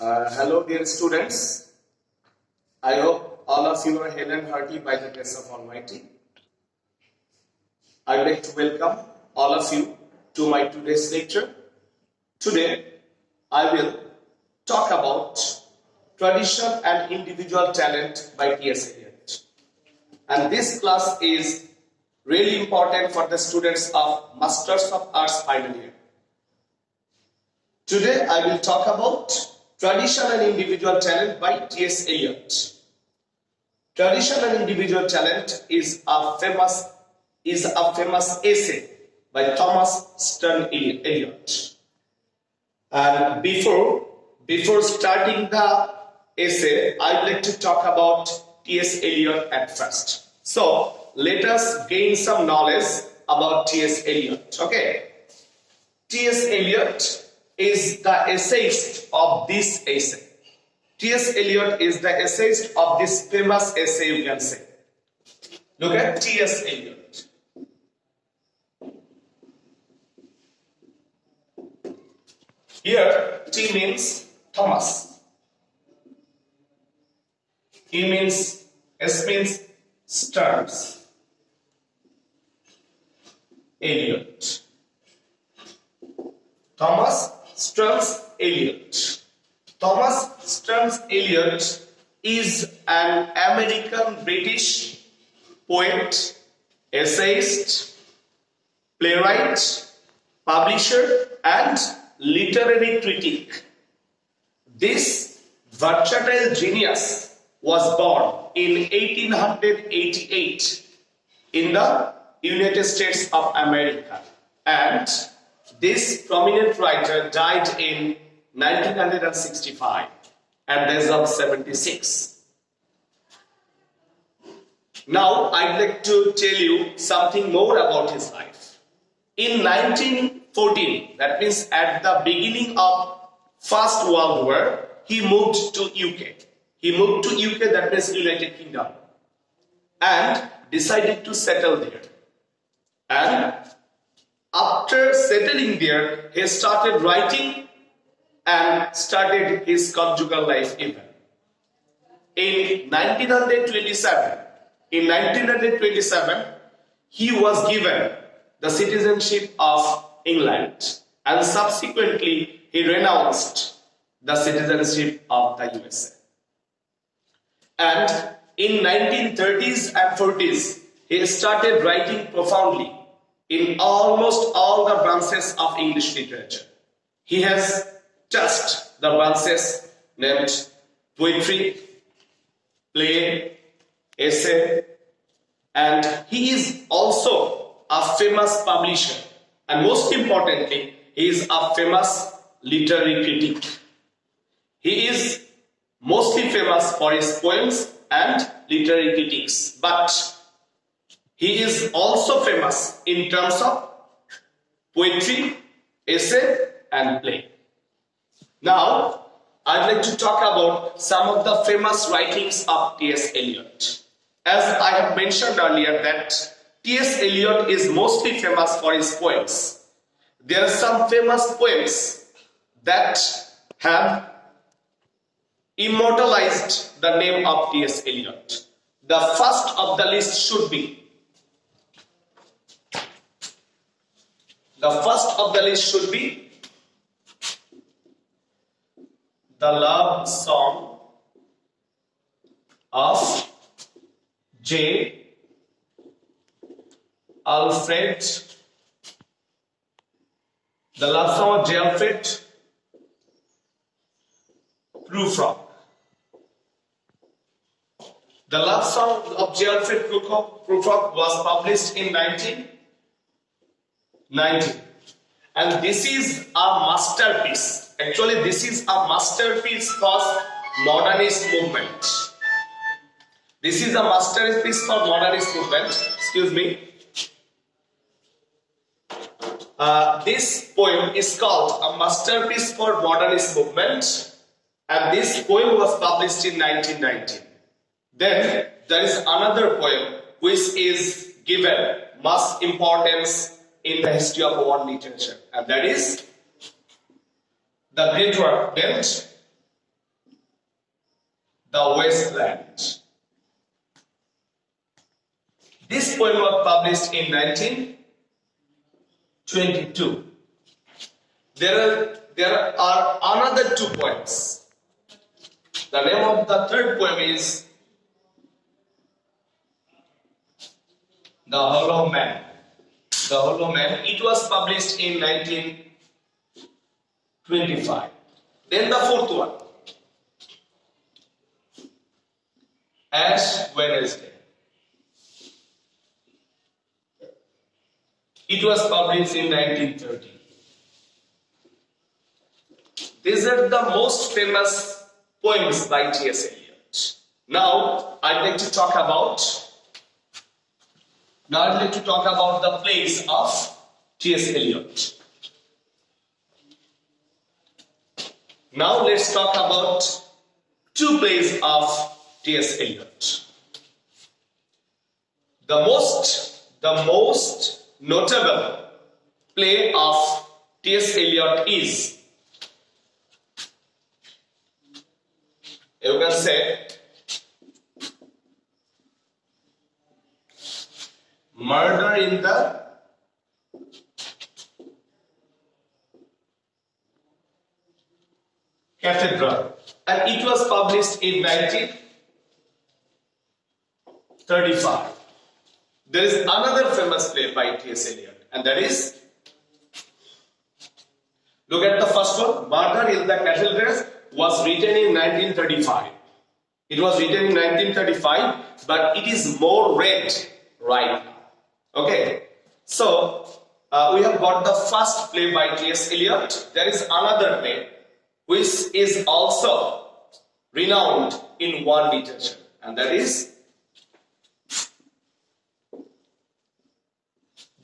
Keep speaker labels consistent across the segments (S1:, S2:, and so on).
S1: Hello dear students, I hope all of you are hale and hearty by the grace of Almighty. I would like to welcome all of you to my today's lecture. Today I will talk about Tradition and Individual Talent by T.S. Eliot. And this class is really important for the students of Masters of Arts final year. Today I will talk about Tradition and Individual Talent by T.S. Eliot. Tradition and Individual Talent is a famous essay by Thomas Stern Eliot. And before starting the essay, I'd like to talk about T.S. Eliot at first. So let us gain some knowledge about T.S. Eliot. Okay, T.S. Eliot is the essayist of this essay. T.S. Eliot is the essayist of this famous essay, you can say. Look at T.S. Eliot. Here, T means Thomas. S means Stearns. Eliot. Thomas Stearns Eliot. Thomas Stearns Eliot is an American-British poet, essayist, playwright, publisher, and literary critic. This versatile genius was born in 1888 in the United States of America, and this prominent writer died in 1965 at the age of 76. Now I'd like to tell you something more about his life. In 1914, that means at the beginning of First World War, he moved to UK. He moved to UK, that means United Kingdom, and decided to settle there. And after settling there, he started writing and started his conjugal life even. In 1927, he was given the citizenship of England, and subsequently he renounced the citizenship of the USA. And in 1930s and 40s, he started writing profoundly in almost all the branches of English literature. He has touched the branches named poetry, play, essay, and he is also a famous publisher, and most importantly, he is a famous literary critic. He is mostly famous for his poems and literary critiques, but he is also famous in terms of poetry, essay, and play. Now, I'd like to talk about some of the famous writings of T.S. Eliot. As I have mentioned earlier that T.S. Eliot is mostly famous for his poems. There are some famous poems that have immortalized the name of T.S. Eliot. The first of the list should be the love song of J. Alfred. The love song of J. Alfred Prufrock. The love song of J. Alfred Prufrock was published in 1990. And this is a masterpiece. Actually, this is a masterpiece for modernist movement. This is a masterpiece for modernist movement. Excuse me. This poem is called a masterpiece for modernist movement, and this poem was published in 1990. Then there is another poem which is given much importance in the history of world literature, and that is the great work named the wasteland. This poem was published in 1922. There are another two poems. The name of the third poem is The Hollow Man. The Hollow Man. It was published in 1925. Then the fourth one, Ash Wednesday. It was published in 1930. These are the most famous poems by T.S. Eliot. Now, I'd like to talk about the plays of T.S. Eliot. Now, let's talk about two plays of T.S. Eliot. The most notable play of T.S. Eliot is, you can say, Murder in the Cathedral, and it was published in 1935. There is another famous play by T.S. Eliot, and that is, look at the first one, Murder in the Cathedral was written in 1935. It was written in 1935, but it is more read right now. Okay, so we have got the first play by T.S. Eliot. There is another play which is also renowned in world literature, and that is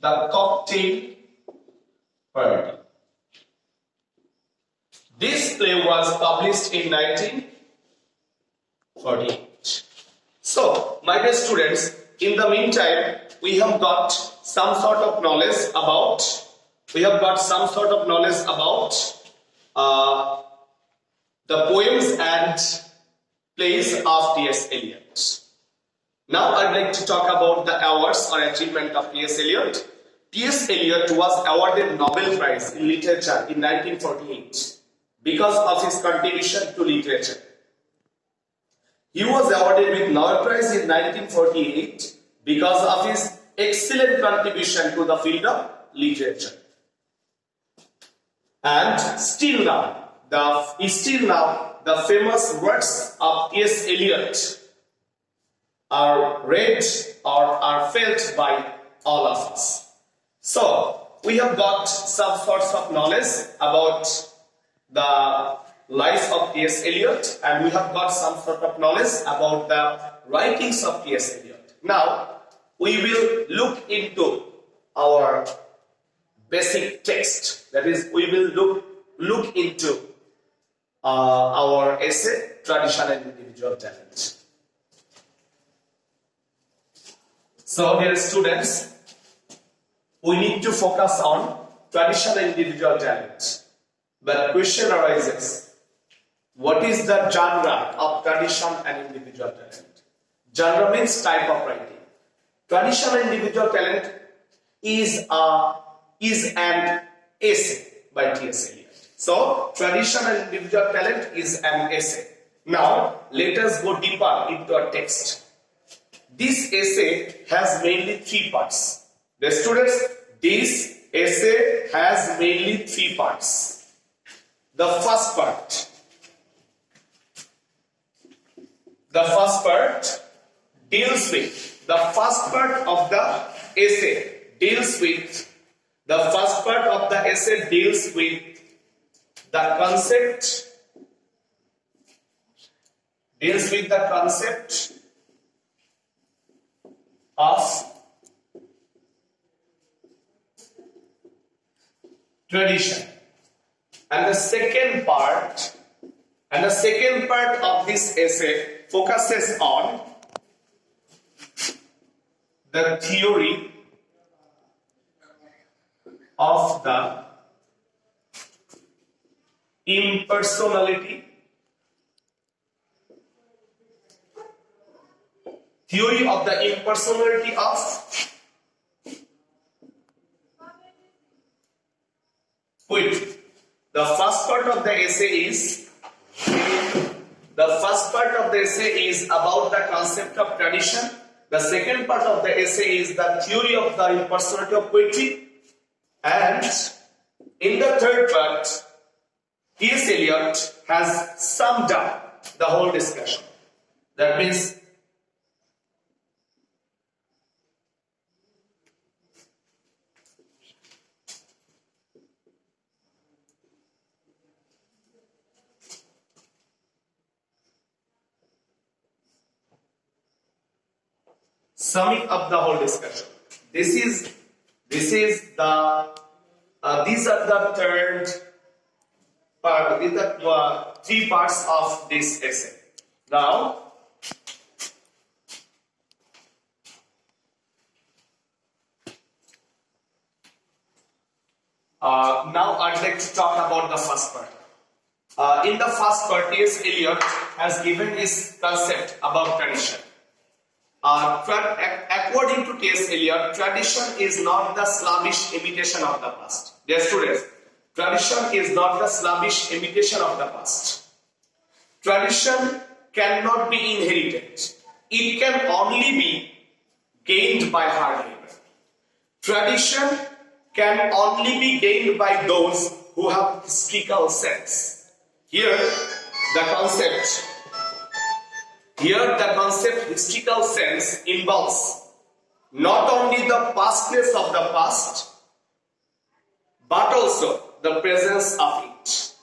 S1: The Cocktail Party. This play was published in 1948. So, my dear students, in the meantime, we have got some sort of knowledge about the poems and plays of T.S. Eliot. Now I'd like to talk about the awards or achievement of T.S. Eliot. T.S. Eliot was awarded Nobel Prize in Literature in 1948 because of his contribution to literature. He was awarded with Nobel Prize in 1948 because of his excellent contribution to the field of literature. And still now, the famous works of T.S. Eliot are read or are felt by all of us. So, we have got some sorts of knowledge about the life of T.S. Eliot, and we have got some sort of knowledge about the writings of T.S. Eliot. Now, we will look into our basic text. That is, we will look into our essay, Tradition and Individual Talent. So, dear students, we need to focus on tradition and individual talent. But question arises, what is the genre of tradition and individual talent? Genre means type of writing. Tradition and individual talent is an essay by T.S. Eliot. So, tradition and individual talent is an essay. Now, let us go deeper into our text. This essay has mainly three parts. The students, this essay has mainly three parts. The first part deals with the first part of the essay deals with the concept of tradition, and the second part of this essay focuses on the theory of the impersonality theory of the impersonality of poetry. The first part of the essay is about the concept of tradition. The second part of the essay is the theory of the impersonality of poetry. And in the third part, T.S. Eliot has summed up the whole discussion. That means summing up the whole discussion. These are the third part. These are three parts of this essay. Now I'd like to talk about the first part. In the first part, T.S. Eliot has given his concept about tradition. According to T.S. Eliot, tradition is not the slavish imitation of the past. Dear students, tradition is not the slavish imitation of the past. Tradition cannot be inherited. It can only be gained by hard labor. Tradition can only be gained by those who have historical sense. Here, the concept historical sense involves not only the pastness of the past, but also the presence of it.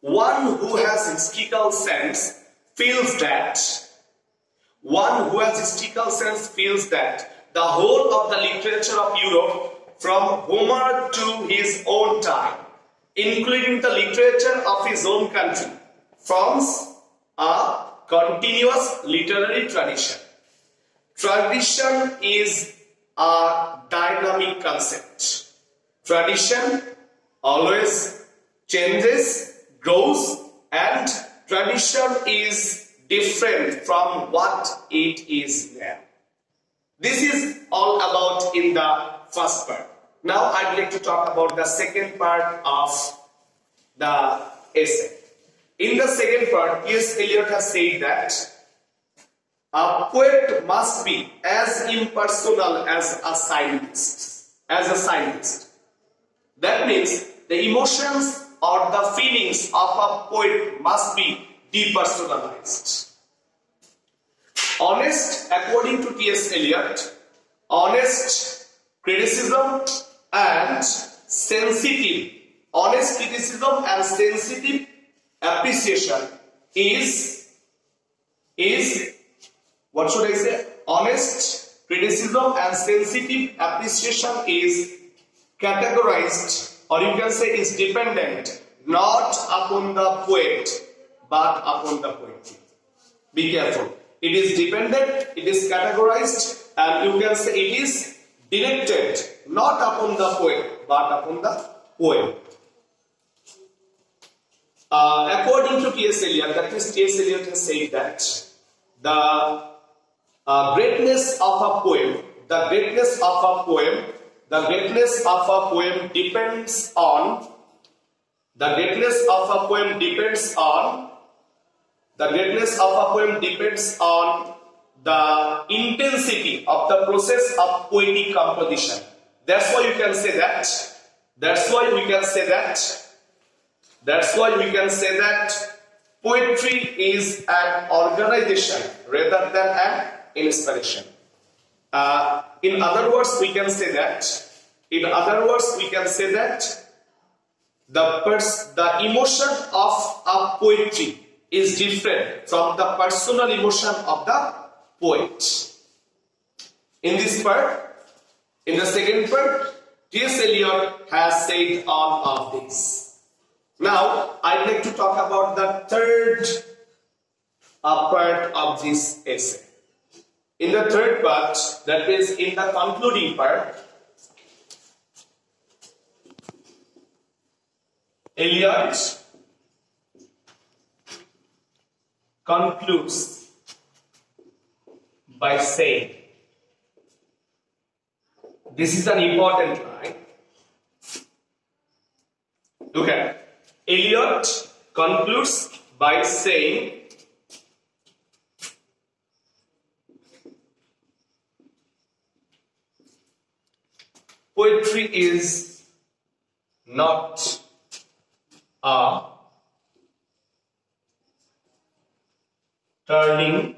S1: One who has historical sense feels that the whole of the literature of Europe, from Homer to his own time, including the literature of his own country, forms a continuous literary tradition. Tradition is a dynamic concept. Tradition always changes, grows, and tradition is different from what it is now. This is all about in the first part. Now I'd like to talk about the second part of the essay. In the second part, T.S. Eliot has said that a poet must be as impersonal as a scientist. That means the emotions or the feelings of a poet must be depersonalized. According to T.S. Eliot, honest criticism and sensitive appreciation is what should I say? Honest criticism and sensitive appreciation is categorized, or you can say is dependent not upon the poet but upon the poetry. Be careful. It is dependent, it is categorized, and you can say it is directed not upon the poet but upon the poem. According to T.S. Eliot, that is, T.S. Eliot has said that the greatness of a poem depends on the intensity of the process of poetic composition. That's why we can say that poetry is an organization rather than an inspiration. In other words, we can say that the emotion of a poetry is different from the personal emotion of the poet. In the second part, T.S. Eliot has said all of this. Now, I'd like to talk about the third part of this essay. In the third part, that is in the concluding part, Eliot concludes by saying. This is an important line. Look at Eliot concludes by saying poetry is not a turning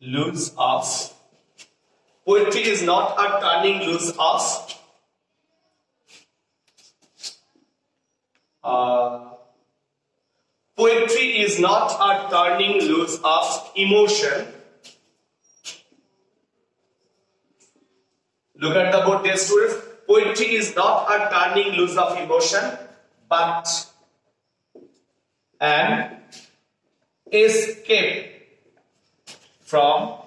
S1: loose of. Poetry is not a turning loose of poetry is not a turning loose of emotion. Look at the board, dear students. Poetry is not a turning loose of emotion, but an escape from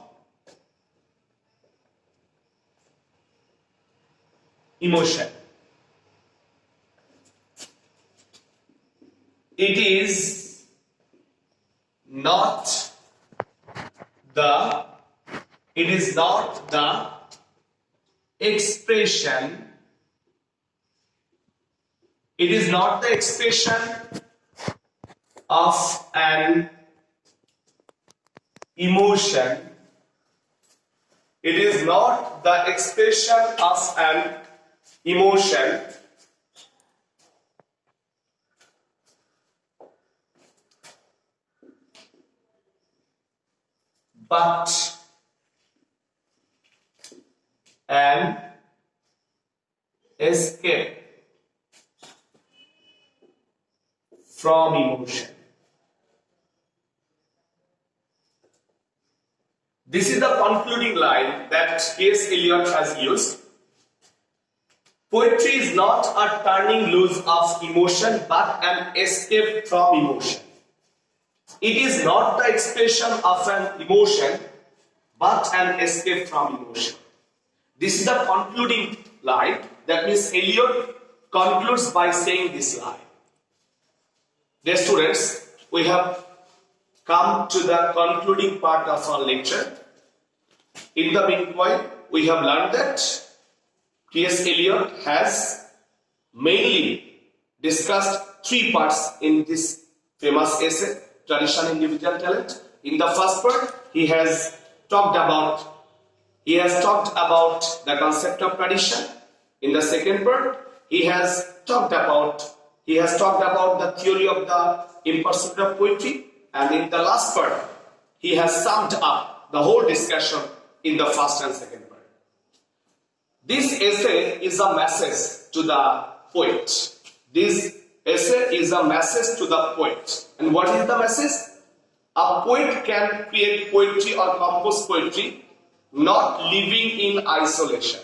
S1: emotion. It is not the expression. It is not the expression of an emotion. It is not the expression of an emotion, but an escape from emotion. This is the concluding line that T.S. Eliot has used. Poetry is not a turning loose of emotion, but an escape from emotion. It is not the expression of an emotion, but an escape from emotion. This is the concluding line. That means Eliot concludes by saying this line. Dear students, we have come to the concluding part of our lecture. In the meanwhile, we have learned that T.S. Eliot has mainly discussed three parts in this famous essay, Tradition, Individual Talent. In the first part, he has talked about the concept of tradition. In the second part, he has talked about the theory of the impersonation of poetry, and in the last part, he has summed up the whole discussion in the first and second part. This essay is a message to the poet. This essay is a message to the poet. And what is the message? A poet can create poetry or compose poetry not living in isolation.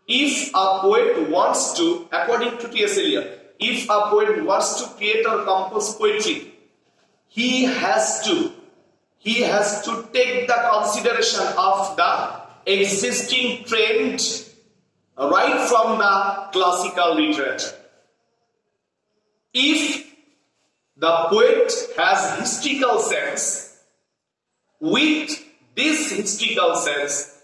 S1: If a poet wants to, according to T.S. Eliot, if a poet wants to create or compose poetry, he has to take the consideration of the existing trend right from the classical literature. If the poet has historical sense, with this historical sense,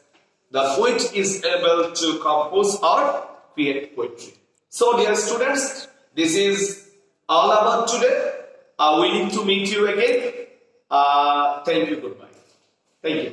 S1: the poet is able to compose or create poetry. So, dear students, this is all about today. Willing to meet you again. Thank you. Goodbye. Thank you.